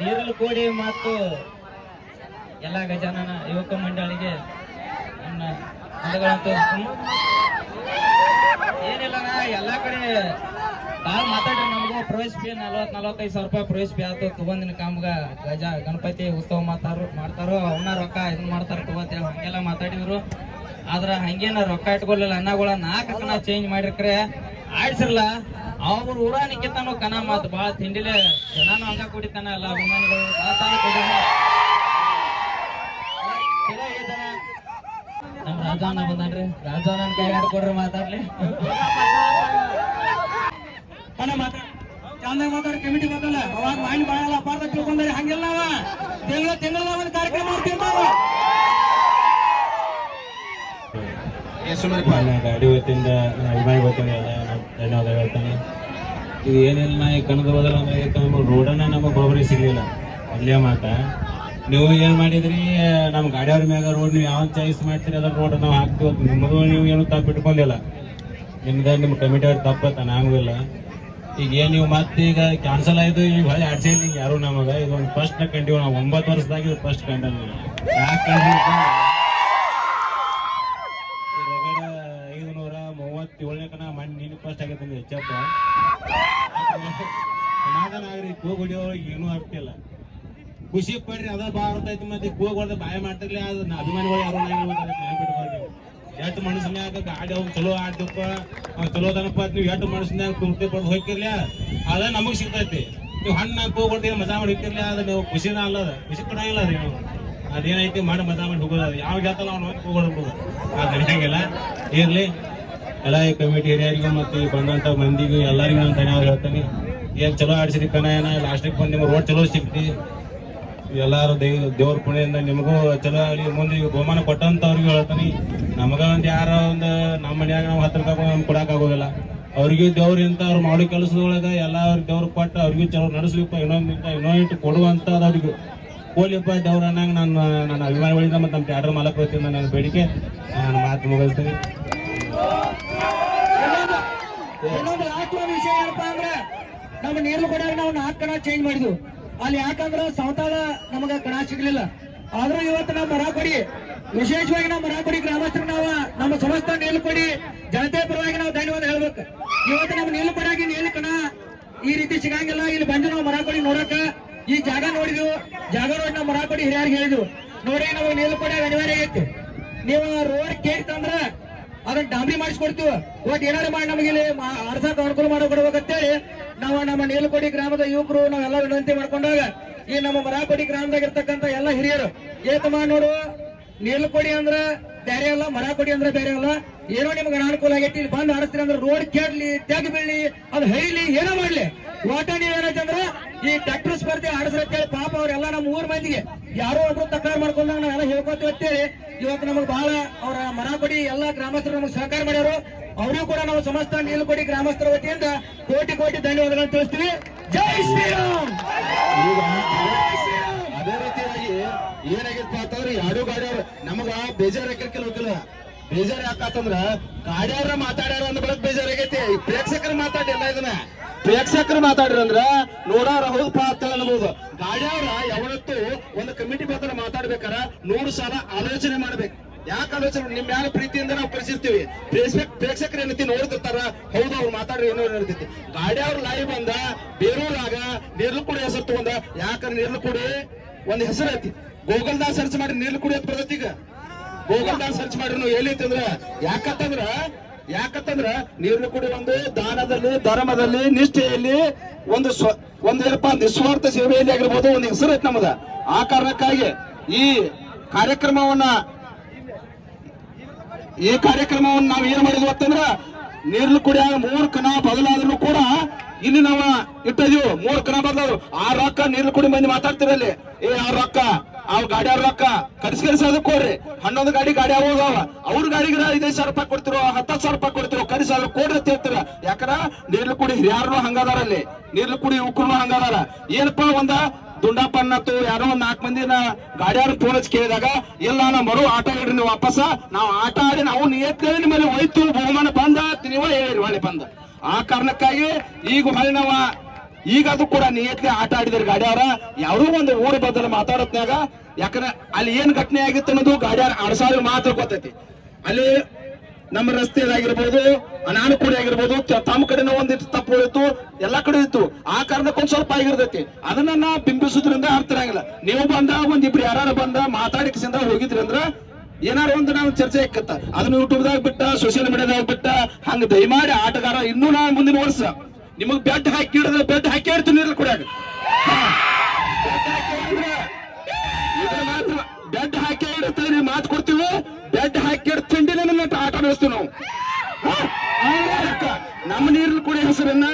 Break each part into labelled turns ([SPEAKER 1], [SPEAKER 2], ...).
[SPEAKER 1] ನೀರಲು ಕೋಡಿ ಮತ್ತು ಎಲ್ಲ ಗಜಾನನ ಯುವಕ ಮಂಡಳಿಗೆ ನನ್ನ ವಂದನೆಗಳನ್ನು ಏನಿಲ್ಲಣ್ಣ ಎಲ್ಲಾ ಕಡೆ ತಾವು ಮಾತಾಡ್ರಿ. ನಮಗೂ ಪ್ರವೇಶ ಫೀ 40-45 ರೂಪಾಯಿ ಪ್ರವೇಶ ಫೀ ಆಯ್ತು. ತಗೊಂದಿನ ಕಾಮ್ಗ ಗಣಪತಿ ಉತ್ಸವ ಮಾಡ್ತಾರೋ ಅವನ್ನ ರೊಕ್ಕ ಇದನ್ನ ಮಾಡ್ತಾರ ತಗೋತೇವೆ ಹಂಗೆಲ್ಲ ಮಾತಾಡಿದ್ರು. ಆದ್ರ ಹಂಗೇನ ರೊಕ್ಕ ಇಟ್ಕೊಳ್ಳಿಲ್ಲ. ಅನ್ನಗಳ 4 ಕಣ ಚೇಂಜ್ ಮಾಡಿರ್ಕ್ರೆ ಆಡ್ಸಿರ್ಲ ಅವ್ರ ಊರಾನಿಕ್ಕಿಂತಾನು ಕನ ಮಾತು ಬಾಳ ತಿಂಡಿಲೆ ಜನಾನು ಹಂಗ ಕುಡಿತಾನ. ಎಲ್ಲ ಅಭಿಮಾನಿಗಳು ಚಲೋ ಐತನ. ನಮ್ ರಾಜವನ್ನ ಬಂದನ್ರಿ, ರಾಜವನ್ನ ಕೈ ಹಾಡ್ಕೊಡ್ರಿ ಮಾತಾಡ್ಲಿ.
[SPEAKER 2] ಚಂದ ಮಾತಾಡಿ ಕಮಿಟಿ ಮಾತಾಡಲ್ಲ ಅವಾಗ ಮೈಂಡ್ ಬಾಳಲ್ಲ ಅಪಾರ್ಥ ತಿಳ್ಕೊಂಡ್ರೆ ಹಂಗೆಲ್ಲ ತಿಂಗಳ ಒಂದು ಕಾರ್ಯಕ್ರಮ ಮಾಡ್ತೀವಿ ನಾವು.
[SPEAKER 3] ಗಾಡಿ ವತಿಯಿಂದ ಅಭಿಮಾನಿ ವತಿಯಿಂದ ಎಲ್ಲ ಧನ್ಯವಾದ ಹೇಳ್ತಾನೆ. ಇದು ಏನಿಲ್ಲ ನಾ ಈ ಕನ್ನಡ ಹೋದಲ್ಲ ಅಂದ್ರೆ ರೋಡನ್ನ ನಮಗೆ ಬರೋಬ್ಬರಿ ಸಿಗ್ಲಿಲ್ಲ. ಅಲ್ಲೇ ಮಾತ ನೀವು ಏನ್ ಮಾಡಿದ್ರಿ, ನಮ್ ಗಾಡಿಯವ್ರ ಮ್ಯಾಗ ರೋಡ್ ನೀವು ಯಾವ ಚಾಯ್ಸ್ ಮಾಡ್ತೀರಿ ಅದ್ರ ರೋಡ್ ನಾವು ಹಾಕ್ತೀವಿ. ನಿಮ್ಮದು ನೀವು ಏನು ತಪ್ಪು ಇಟ್ಕೊಂಡಿಲ್ಲ. ನಿಮ್ಮ ಕಮಿಟಿ ಅವ್ರು ತಪ್ಪತ್ತ ಆಗಂಗಿಲ್ಲ. ಈಗ ಏನ್ ನೀವು ಮತ್ತೆ ಈಗ ಕ್ಯಾನ್ಸಲ್ ಆಯ್ತು, ಈಗ ಹೊಳೆ ಆಡ್ಸಿಲ್ಲ ಈಗ ಯಾರು ನಮಗ. ಇದು ಒಂದು ಫಸ್ಟ್ ನ ಕಂಡಿವ್ ನಾವು 9 ವರ್ಷದಾಗ ಇದು ಫಸ್ಟ್ ಕಂಡ. ಯಾಕೆ 537ನೇ ಕನ ಮಣ್ಣು ನೀನು ಫಸ್ಟ್ ಆಗೈತೆ ಹೆಚ್ಚಪ್ಪ. ಸಮಾಧಾನ ಆಗ್ರಿ. ಕೂಗ್ ಹೊಡಿಯೋರಿಗೆ ಏನೂ ಆಗ್ತಿಲ್ಲ. ಖುಷಿ ಪಡ್ರಿ, ಅದ ಬಾ ಬರ್ತೈತಿ. ಮತ್ತೆ ಕೂಗ್ ಹೊಡೆದ ಬಾಯ ಮಾಡ್ತಿರ್ಲಿ. ಅದು ಅಭಿಮಾನಿಗಳು ಯಾರು ಬಿಟ್ಬಾರ್ದು. ಎಷ್ಟು ಮನಸ್ಸಿನಾಗ ಗಾಡಿ ಅವ್ನು ಚಲೋ ಆಡ್ತಪ್ಪ ಅವ್ನು ಚಲೋ ಅದನಪ್ಪ ನೀವು ಎಷ್ಟು ಮನಸ್ಸಿನಾಗ ತುರ್ತಿ ಪಡೆದು ಹೋಗ್ತಿರ್ಲಿ ಅದ ನಮಗ್ ಸಿಗ್ತೈತಿ. ನೀವು ಹಣ್ಣು ಕೂಗ್ಕೊಡ್ತೀವಿ ಮಜಾ ಮಾಡಿ ಹೋಗ್ತಿರ್ಲಿ ಅದು ನೀವು ಖುಷಿನ ಅಲ್ಲದ ಖುಷಿ ಕೊಡಂಗಿಲ್ಲ ಅದು. ನೀವು ಅದೇನೈತಿ ಮಾಡಿ ಮಜಾ ಮಾಡಿ ಹೋಗೋದು ಯಾವ ಜಾತಲ್ಲ ಅವ್ನು ಹೋಗಿ ಕೂಗೋಡ್ಬೋದು. ಅದು ನಡೆಯಂಗಿಲ್ಲ. ಇರ್ಲಿ ಎಲ್ಲ ಈ ಕಮಿಟಿ ಹಿರಿಯರಿಗೂ ಮತ್ತು ಬಂದಂತ ಮಂದಿಗೂ ಎಲ್ಲರಿಗೂ ನಾನು ಧನ್ಯವಾದ ಹೇಳ್ತೀನಿ. ಏನ್ ಚಲೋ ಆಡ್ಸಿರಿ ಕಣ ಏನ ಲಾಸ್ಟಿಗೆ ಬಂದು ನಿಮ್ಗೆ ರೋಡ್ ಚಲೋ ಸಿಗ್ತಿ. ಎಲ್ಲಾರು ದೇವ್ರ ಪುಣ್ಯದಿಂದ ನಿಮಗೂ ಚಲೋ ಆಗಲಿ. ಮುಂದೆ ಬಹುಮಾನ ಕೊಟ್ಟಂತವ್ರಿಗೂ ಹೇಳ್ತಾನೆ. ನಮಗ ಒಂದ್ ಯಾರ ಒಂದು ನಮ್ಮ ಮನ್ಯಾಗ ನಾವು 10 ರೂಪಾಯಿ ನಮ್ಗೆ ಕೊಡಕ್ ಆಗೋದಿಲ್ಲ. ಅವ್ರಿಗೂ ದೇವ್ರ ಇಂತ ಅವ್ರು ಮಾಡೋ ಕೆಲಸದೊಳಗ ಎಲ್ಲ ಅವ್ರಿಗೆ ದೇವ್ರು ಕೊಟ್ಟ ಅವ್ರಿಗೂ ಚಲೋ ನಡೆಸ್ಲಿಪ್ಪ. ಇನ್ನೊಂದಿಟ್ಟು ಕೊಡುವಂತದ್ ಅವ್ರಿಗೂ ಕೋಲಿಪ್ಪ ದೇವ್ರ ಅನ್ನಂಗ ನನ್ನ ಅಭಿಮಾನಿಗಳಿಂದ ಮತ್ತು ನಮ್ಮ ಥಿಯೇಟರ್ ಮಾಲಕ ವತಿಯಿಂದ ನನ್ನ ಬೇಡಿಕೆ ನಾನು ಮಾತು ಮುಗಿಸ್ತೀನಿ.
[SPEAKER 2] ಇನ್ನೊಂದು ಲಾಸ್ಟ್ ವಿಷಯ ಏನಪ್ಪಾ ಅಂದ್ರೆ ನಮ್ಮ ನೀರು ಕೂಡ ನಾವು 4 ಕಣ ಚೇಂಜ್ ಮಾಡಿದ್ವು. ಅಲ್ಲಿ ಯಾಕಂದ್ರ ಸೌತಾಳ ನಮಗ ಕಣ ಸಿಗ್ಲಿಲ್ಲ. ಆದ್ರೂ ಇವತ್ತು ನಾವು ಮರಾಕೊಡಿ ವಿಶೇಷವಾಗಿ ನಾವು ಮರಾಕೊಡಿ ಗ್ರಾಮಸ್ಥರು ನಾವು ನಮ್ಮ ಸಮಸ್ತ ನೀಲುಕೊಡಿ ಜನತೆ ಪರವಾಗಿ ನಾವು ಧನ್ಯವಾದ ಹೇಳ್ಬೇಕು. ಇವತ್ತು ನಮ್ಮ ನೀಲುಕೊಡಾಗಿ ನೀಲು ಕಣ ಈ ರೀತಿ ಸಿಗಂಗಿಲ್ಲ. ಇಲ್ಲಿ ಬಂದು ನಾವು ಮರಾಕೊಡಿ ನೋಡಕ ಈ ಜಾಗ ನೋಡಿದ್ವು. ಜಾಗ ನೋಡಿ ನಾವು ಮರಾಕೊಡಿ ಹಿರಿಯರಿಗೆ ಹೇಳಿದ್ವು ನೋಡಿ ನಾವು ನೀಲುಕೊಡಾಗ ಅನಿವಾರ್ಯ ಆಗೈತಿ. ನೀವು ರೋಡ್ ಕೇಳ್ತಂದ್ರ ಅದನ್ನ ಡಾಂಬರಿ ಮಾಡಿಸ್ಕೊಡ್ತೀವಿ. ಒಟ್ಟು ಏನಾರು ಮಾಡಿ ನಮಗೆ ಇಲ್ಲಿ ಆರ್ಸಕ್ ಅನುಕೂಲ ಮಾಡಿಕೊಡ್ಬೇಕಂತೇಳಿ ನಾವು ನಮ್ಮ ನೀಲುಕೊಡಿ ಗ್ರಾಮದ ಯುವಕರು ನಾವೆಲ್ಲ ವಿನಂತಿ ಮಾಡ್ಕೊಂಡಾಗ ಈ ನಮ್ಮ ಮರಾಕೊಡಿ ಗ್ರಾಮದಾಗ ಇರ್ತಕ್ಕಂಥ ಎಲ್ಲ ಹಿರಿಯರು ಏತಮ್ಮ ನೋಡು ನೀಲುಕೊಡಿ ಅಂದ್ರ ಬೇರೆ ಅಲ್ಲ, ಮರಾಕೊಡಿ ಅಂದ್ರೆ ಬೇರೆ ಅಲ್ಲ. ಏನೋ ನಿಮ್ಗೆ ಅನಾನುಕೂಲ ಆಗೈತಿ ಇಲ್ಲಿ ಬಂದು ಆಡಿಸ್ತೀರಿ ಅಂದ್ರೆ ರೋಡ್ ಕೇಳ್ಲಿ ತೆಗ್ ಬೀಳ್ಲಿ ಅದು ಹೈಲಿ ಏನೋ ಮಾಡ್ಲಿ ಓಟ ನೀವೇನಂತಂದ್ರ ಈ ಟ್ರ್ಯಾಕ್ಟರ್ ಸ್ಪರ್ಧೆ ಆಡಿಸ್ರತ್ತೇಳಿ ಪಾಪ ಅವ್ರೆಲ್ಲ ನಮ್ಮ ಊರ್ ಮಂದಿಗೆ ಯಾರೋ ಒಬ್ರು ತಕರಾರು ಮಾಡ್ಕೊಂಡಾಗ ನಾವೆಲ್ಲ ಹೇಳ್ಕೊತೀವಿ ಅಂತೇಳಿ ಇವತ್ತು ನಮಗ್ ಬಹಳ ಅವರ ಮರಾಕೊಡಿ ಎಲ್ಲಾ ಗ್ರಾಮಸ್ಥರು ನಮಗೆ ಸಹಕಾರ ಮಾಡ್ಯಾರು. ಅವರಿಗೂ ಕೂಡ ನಾವು ಸಮಸ್ತ ನೀಲುಕೊಡಿ ಗ್ರಾಮಸ್ಥರ ವತಿಯಿಂದ ಕೋಟಿ ಕೋಟಿ ಧನ್ಯವಾದಗಳನ್ನು ತಿಳಿಸ್ತೀವಿ. ಜೈ ಶ್ರೀರಾಮ್.
[SPEAKER 4] ಅದೇ ರೀತಿಯಾಗಿ ಏನಾಗಿತ್ತು ಅಂತಂದ್ರೆ ಎರಡು ಗಾಡಿಯವ್ರು ನಮಗ ಬೇಜಾರ್ ಹಾಕಿರ್ಕಿಲ್ಲ ಹೋಗಿಲ್ಲ. ಬೇಜಾರ್ ಯಾಕಂದ್ರ ಗಾಡಿಯವ್ರ ಮಾತಾಡ್ಯಾರ ಅಂದ ಬಳಕ್ ಬೇಜಾರಾಗೈತಿ. ಪ್ರೇಕ್ಷಕರು ಮಾತಾಡಿಲ್ಲ ಇದನ್ನ ಪ್ರೇಕ್ಷಕರು ಮಾತಾಡ್ರಂದ್ರ ನೋಡಾರ ಹೌದಪ್ಪ ಅಂತ ಅನ್ಬಹುದು. ಗಾಡಿಯವ್ರ ಯಾವತ್ತೂ ಒಂದು ಕಮಿಟಿ ಬೇಕಾದ್ರೆ ಮಾತಾಡ್ಬೇಕಾರ 100 ಸಲ ಆಲೋಚನೆ ಮಾಡ್ಬೇಕು. ಯಾಕೆ ಆಲೋಚನೆ ನಿಮ್ ಮ್ಯಾಲ ಪ್ರೀತಿಯಿಂದ ನಾವು ಕಳಿಸಿರ್ತೀವಿ. ಪ್ರೇಕ್ಷಕರು ಏನೈತಿ ನೋಡ್ತಿರ್ತಾರ ಹೌದು ಅವ್ರು ಮಾತಾಡ್ರಿ ಏನೋ ಇರ್ತೈತಿ. ಗಾಡಿಯವ್ರ ಲೈವ್ ಬಂದ ಬೇರೂರಾಗ ನೀರ್ಲುಕುಡಿ ಹೆಸರು ತಗೊಂಡ. ಯಾಕಂದ್ರೆ ನೀರ್ಲುಕುಡಿ ಒಂದ್ ಹೆಸರು ಐತಿ. ಗೂಗಲ್ದಾಗ ಸರ್ಚ್ ಮಾಡಿ ನೀರ್ಲುಕುಡಿ ಅಂತ ಬರ್ತೈತಿ. ಈಗ ಗೂಗಲ್ದಾಗ ಸರ್ಚ್ ಮಾಡ್ರಿ ನಾವು ಎಲ್ಲಿ ಐತಂದ್ರ ಯಾಕಂತಂದ್ರ ನೀರ್ಲುಕುಡಿ ಒಂದು ದಾನದಲ್ಲಿ ಧರ್ಮದಲ್ಲಿ ನಿಷ್ಠೆಯಲ್ಲಿ ಒಂದೇನಪ್ಪಾ ನಿಸ್ವಾರ್ಥ ಸೇವೆಯಲ್ಲಿ ಆಗಿರ್ಬೋದು ಒಂದು ಹೆಸರು ಐತಿ ನಮ್ಮದ. ಆ ಕಾರಣಕ್ಕಾಗಿ ಈ ಕಾರ್ಯಕ್ರಮವನ್ನ ನಾವು ಏನ್ ಮಾಡಿದ್ವಿ ಅಂತಂದ್ರ ನೀರ್ಲುಕುಡಿಯಾಗ 3 ಕಣ ಬದಲಾದ್ರು ಕೂಡ ಇಲ್ಲಿ ನಾವು ಇಟ್ಟಿದೀವಿ. 3 ಕಣ ಬದಲಾದ್ರು ಆ ರೊಕ್ಕ ನೀರ್ಲುಕುಡಿ ಮಂದಿ ಮಾತಾಡ್ತಿರಲ್ಲಿ ಆ ರೊಕ್ಕ ಆ ಗಾಡಿಯವ್ರ ರೊಕ್ಕ ಕಡಿಸ್ಕರಿಸೋದಕ್ಕೆ ಕೊಡ್ರಿ. 11 ಗಾಡಿ ಹೋದಾವ ಅವ್ರ ಗಾಡಿಗೆ 5,000 ರೂಪಾಯಿ ಕೊಡ್ತಿರೋ 10,000 ರೂಪಾಯಿ ಕೊಡ್ತಿರೋ ಕಡಿಸಾದ್ರು ಕೊಡ್ರಿ ಅಂತ ಹೇಳ್ತೀರ. ಯಾಕಂದ್ರ ನೀರ್ಲುಕುಡಿ ಹಿರಿಯಾರನು ಹಂಗದಾರ, ಅಲ್ಲಿ ನೀರ್ಲುಕುಡಿ ಯುವಕರು ಹಂಗದಾರ. ಏನಪ್ಪಾ ಒಂದ ದುಂಡಪ್ಪನ್ನತ್ತು ಯಾರೋ 4 ಮಂದಿನ ಗಾಡಿಯಾರು ಫೋನ್ ಹಚ್ಚಿ ಕೇಳಿದಾಗ ಇಲ್ಲ ನಾ ಮರು ಆಟ ಇಡ್ರಿ ನೀವು ವಾಪಸ್ ನಾವು ಆಟ ಆಡಿ ನಾವು ನಿಯತ್ತೇಳಿ ನಿಮ್ಮಲ್ಲಿ ಹೋಯ್ತು ಬಹುಮಾನ ಬಂದ ನೀವ ಹೇಳಿರಿ ಹೊಳೆ ಬಂದ. ಆ ಕಾರಣಕ್ಕಾಗಿ ಈಗ ಹೊಳೆ ನಾವ ಈಗ ಅದು ಕೂಡ ನಿಯತ್ಲಿ ಆಟ ಆಡಿದಾರೆ ಗಾಡಿಯವರ. ಯಾವುದೋ ಒಂದು ಊರು ಬದಲು ಮಾತಾಡತ್ನಾಗ, ಯಾಕಂದ್ರೆ ಅಲ್ಲಿ ಏನ್ ಘಟನೆ ಆಗಿತ್ತು ಅನ್ನೋದು ಗಾಡಿಯಾರ ಆಡ್ಸಾವಿ ಮಾತ್ರ ಗೊತ್ತೈತಿ. ಅಲ್ಲಿ ನಮ್ಮ ರಸ್ತೆದಾಗಿರ್ಬೋದು, ಅನಾನುಕೂಲ ಆಗಿರ್ಬೋದು, ತಮ್ಮ ಕಡೆನೂ ಒಂದಿಟ್ಟು ತಪ್ಪು ಹೋಯ್ತು, ಎಲ್ಲಾ ಕಡೆ ಇತ್ತು. ಆ ಕಾರಣಕ್ಕೊಂದ್ ಸ್ವಲ್ಪ ಆಗಿರ್ತೈತಿ. ಅದನ್ನ ನಾ ಬಿಂಬಿಸೋದ್ರಿಂದ ಅರ್ಥ ಆಗಲ್ಲ. ನೀವು ಬಂದ ಒಂದಿಬ್ರು ಯಾರು ಬಂದ ಮಾತಾಡಿಕಿಸಿಂದ ಹೋಗಿದ್ರಿ ಅಂದ್ರ ಏನಾರು ಒಂದು ನಾವು ಚರ್ಚೆ ಆಕ್ಕತ್ತ. ಅದನ್ನ ಯೂಟ್ಯೂಬ್ದಾಗ ಬಿಟ್ಟ, ಸೋಷಿಯಲ್ ಮೀಡಿಯಾದಾಗ ಬಿಟ್ಟ, ಹಂಗ ದಯಮಾಡಿ ಆಟಗಾರ ಇನ್ನೂ ನಾ ಮುಂದಿನ ವರ್ಷ ನಿಮಗ್ ಬೆಡ್ ಹಾಕಿ ಹಿಡಿದ್ರೆ ಬೆಡ್ ಹಾಕಿ ಇಡ್ತೀನಿ ನೀರಲ್ಲಿ ಕುಡಿಯಾಗ. ಮಾತ್ರ ಬೆಡ್ ಹಾಕಿ ಇಡ್ತೀವಿ, ಮಾತು ಕೊಡ್ತೀವಿ. ಬೆಡ್ ಹಾಕಿ ತಿಂಡಿನ ಆಟ ನಡೆಸ್ತೀವಿ ನಾವು. ನಮ್ಮ ನೀರ್ಲು ಕುಡಿ ಹೆಸರನ್ನ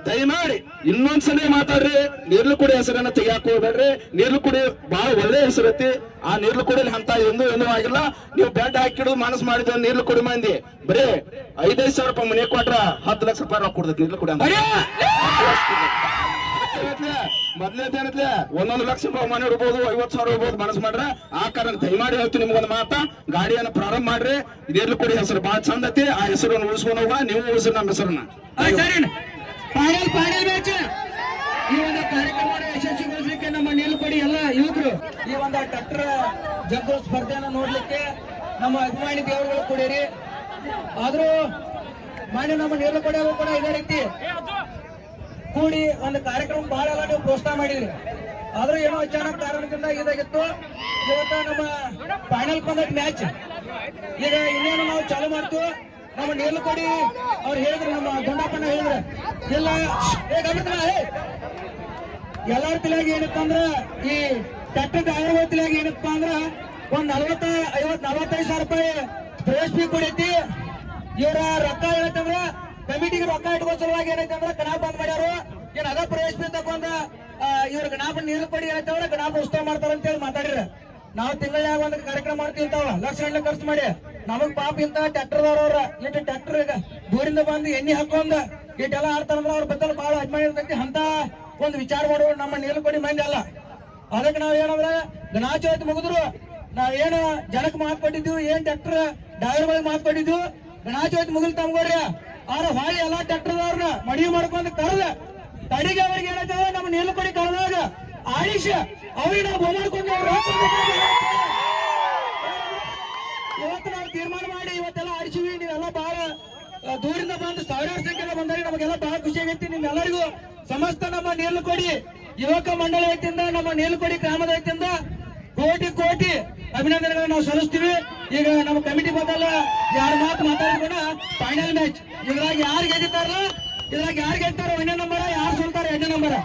[SPEAKER 4] ದಯಮಾಡಿ ಇನ್ನೊಂದ್ಸಲ ಮಾತಾಡ್ರಿ. ನೀರ್ಲು ಕುಡಿ ಹೆಸರನ್ನ ತೆಗಿಯಾಕ ಹೋಗ್ಬೇಡ್ರಿ. ನೀರ್ಲು ಕುಡಿ ಬಹಳ ಒಳ್ಳೆ ಹೆಸರೈತಿ. ಆ ನೀರ್ಲು ಕುಡಿಯಲ್ಲಿ ಅಂತ ಏನೂ ಆಗಿಲ್ಲ. ನೀವು ಬೆಡ್ ಹಾಕಿಡೋದು ಮನಸ್ಸು ಮಾಡಿದ ನೀರ್ಲು ಕುಡಿ ಮಂದಿ ಬರೀ 5,000 ರೂಪಾಯಿ ಮನೆ ಕೊಟ್ರ 10 ಲಕ್ಷ ರೂಪಾಯಿ ರೊಕ್ಕ ಕೊಡ್ತೈತಿ ನೀರ್ಲು ಕುಡಿ ಅಂತ. ಮೊದ್ಲೇದೇನತ್ಲೆ 1 ಲಕ್ಷ ರೂಪಾಯಿ ಮನೆ ಇರ್ಬೋದು, 50,000 ಇರ್ಬೋದು, ಮನಸ್ಸು ಮಾಡ್ರ. ಆ ಕಾರಣ ದಯಮಾಡಿ ಹೇಳ್ತೀನಿ ನಿಮ್ಗೊಂದು ಮಾತ, ಗಾಡಿಯನ್ನು ಪ್ರಾರಂಭ ಮಾಡ್ರಿ. ನೀರ್ಲು ಕುಡಿ ಹೆಸರು ಬಹಳ ಚಂದ ಐತಿ. ಆ ಹೆಸರನ್ನು ಉಳಿಸ್ಕೊಂಡು ಹೋಗ, ನೀವು ಉಳಿಸ್ರಿ ನಮ್ಮ ಹೆಸರನ್ನ.
[SPEAKER 2] ಫೈನಲ್ ಮ್ಯಾಚ್ ಈ ಒಂದು ಕಾರ್ಯಕ್ರಮವನ್ನು ಯಶಸ್ವಿಗೊಳಿಸಲಿಕ್ಕೆ ನಮ್ಮ ನೀಲುಕೊಡಿ ಎಲ್ಲ ಯುವಕರು ಈ ಒಂದು ಟ್ರ್ಯಾಕ್ಟರ್ ಜಗ್ಗು ಸ್ಪರ್ಧೆಯನ್ನು ನೋಡ್ಲಿಕ್ಕೆ ನಮ್ಮ ಅಭಿಮಾನಿ ದೇವರುಗಳು ಕೂಡಿರಿ. ಆದ್ರೂ ಮಾನ್ಯ ನಮ್ಮ ನೀಲುಕೊಡಿಯವರು ಕೂಡ ಇದೇ ರೀತಿ ಕೂಡಿ ಒಂದು ಕಾರ್ಯಕ್ರಮ ಬಹಳ ಎಲ್ಲ ನೀವು ಪ್ರೋತ್ಸಾಹ ಮಾಡಿದ್ರಿ. ಆದ್ರೂ ಏನೋ ಅಚಾನಕ್ ಕಾರಣದಿಂದ ಇದಾಗಿತ್ತು. ಇವತ್ತ ನಮ್ಮ ಫೈನಲ್ ಬಂದ ಮ್ಯಾಚ್ ಈಗ ಇನ್ನೇನು ನಾವು ಚಾಲು ಮಾಡ್ತೀವಿ. ನಮ್ಮ ನೀಲುಕೊಡಿ ಅವ್ರು ಹೇಳಿದ್ರು, ನಮ್ಮ ಗುಂಡಪ್ಪನ ಹೇಳಿದ್ರು, ಎಲ್ಲ ಎಲ್ಲಾರ ತಲೆಯಾಗಿ ಏನಪ್ಪಾ ಈ ಟ್ರ್ಯಾಕ್ಟರ್ ಡ್ರೈವರ್ ತಲೆಯಾಗಿ ಏನಪ್ಪಾ ಅಂದ್ರ ಒಂದ್ 45,000 ರೂಪಾಯಿ ಪ್ರವೇಶ ಫೀ ಕೊಡೈತಿ. ಇವ್ರ ರೊಕ್ಕ ಏನೈತಂದ್ರ ಕಮಿಟಿಗೆ ರೊಕ್ಕ ಇಟ್ಕೋ ಸಲುವಾಗಿ ಏನೈತಂದ್ರ ಗಣಾಪ ಬಂದ್ ಮಾಡ್ಯಾರು. ಏನ್ ಅದ ಪ್ರವೇಶ ಫೀ ತಕೊಂಡ ಇವ್ರ ಗಣಾಪ ನೀಲುಕೊಡಿ ಏನೈತಂದ್ರ ಗಣಾಪ ಉತ್ಸವ ಮಾಡ್ತಾರ ಅಂತ ಹೇಳಿ ಮಾತಾಡಿರ. ನಾವು ತಿಂಗಳಾಗ ಒಂದು ಕಾರ್ಯಕ್ರಮ ಮಾಡ್ತೀವಿ ಇಂತಾವ ಲಕ್ಷ ಖರ್ಚು ಮಾಡಿ. ನಮಗ್ ಪಾಪ ಇಂತ ಟ್ರ್ಯಾಕ್ಟರ್ದವ್ರ ಇಟ್ಟು ಟ್ರ್ಯಾಕ್ಟರ್ ಈಗ ದೂರಿಂದ ಬಂದು ಎಣ್ಣೆ ಹಾಕೊಂಡ್ ಇಟ್ಟೆಲ್ಲ ಆಡ್ತಾರಂದ್ರ ಅವ್ರ ಬದಲು ಬಹಳ ಅಭಿಮಾನ ಇರ್ತೈತಿ. ಅಂತ ಒಂದು ವಿಚಾರ ಮಾಡುವ ನಮ್ಮ ನೀಲುಕೊಡಿ ಮಂದಿ ಅಲ್ಲ. ಅದಕ್ಕೆ ನಾವ್ ಏನಂದ್ರೆ ಗಣಾಚೌತಿ ಮುಗಿದ್ರು ನಾವೇನು ಜನಕ್ ಮಾತು ಕೊಟ್ಟಿದ್ವಿ, ಏನ್ ಟ್ರ್ಯಾಕ್ಟರ್ ಡ್ರೈವರ್ಗಳಿಗೆ ಮಾತು ಕೊಟ್ಟಿದ್ವಿ, ಗಣಾಚೌತಿ ಮುಗಿಲ್ ತಮ್ಗೋಡ್ರಿ. ಆದ್ರೆ ಹೊಳ್ಳಿ ಎಲ್ಲಾ ಟ್ರ್ಯಾಕ್ಟರ್ದವ್ರನ್ನ ಮನವಿ ಮಾಡ್ಕೊಂಡು ಕರೆದ ತಡಿಗೆ ಅವ್ರಿಗೆ ಏನಾಯ್ತದ ನಮ್ಮ ನೀಲುಕೊಡಿ ಕಳೆದಾಗ ಆಡಿಷ ಅವ್ರಿಗೆ ನಾವು ಬಹುಮಾಡ್ಕೊಂಡು ಇವತ್ತು ನಾವು ತೀರ್ಮಾನ ಮಾಡಿ ಇವತ್ತೆಲ್ಲ ಆಡಿಸಿವಿ. ನೀವೆಲ್ಲ ಬಹಳ ದೂರಿಂದ ಬಂದು ಸಾವಿರಾರು ಸಂಖ್ಯೆಲ್ಲ ಬಂದರೆ ನಮಗೆಲ್ಲ ಬಹಳ ಖುಷಿ ಆಗೈತಿ. ನಿಮ್ಮೆಲ್ಲರಿಗೂ ಸಮಸ್ತ ನಮ್ಮ ನೀಲುಕೊಡಿ ಯುವಕ ಮಂಡಳಿ ವತಿಯಿಂದ, ನಮ್ಮ ನೀಲುಕೊಡಿ ಗ್ರಾಮದ ವತಿಯಿಂದ ಕೋಟಿ ಕೋಟಿ ಅಭಿನಂದನೆಗಳನ್ನು ನಾವು ಸಲ್ಲಿಸ್ತೀವಿ. ಈಗ ನಮ್ಮ ಕಮಿಟಿ ಬದಲ ಯಾರು ಮಾತಾಡಿದ ಫೈನಲ್ ಮ್ಯಾಚ್ ಇದ್ರಾಗ ಯಾರು ಗೆದ್ದಿದ್ದಾರಲ್ಲ, ಇದ್ರಾಗ ಯಾರು ಗೆದ್ದಾರೋ 1ನೇ ನಂಬರ್, ಯಾರು ಸೋಲ್ತಾರೋ 2ನೇ ನಂಬರ್.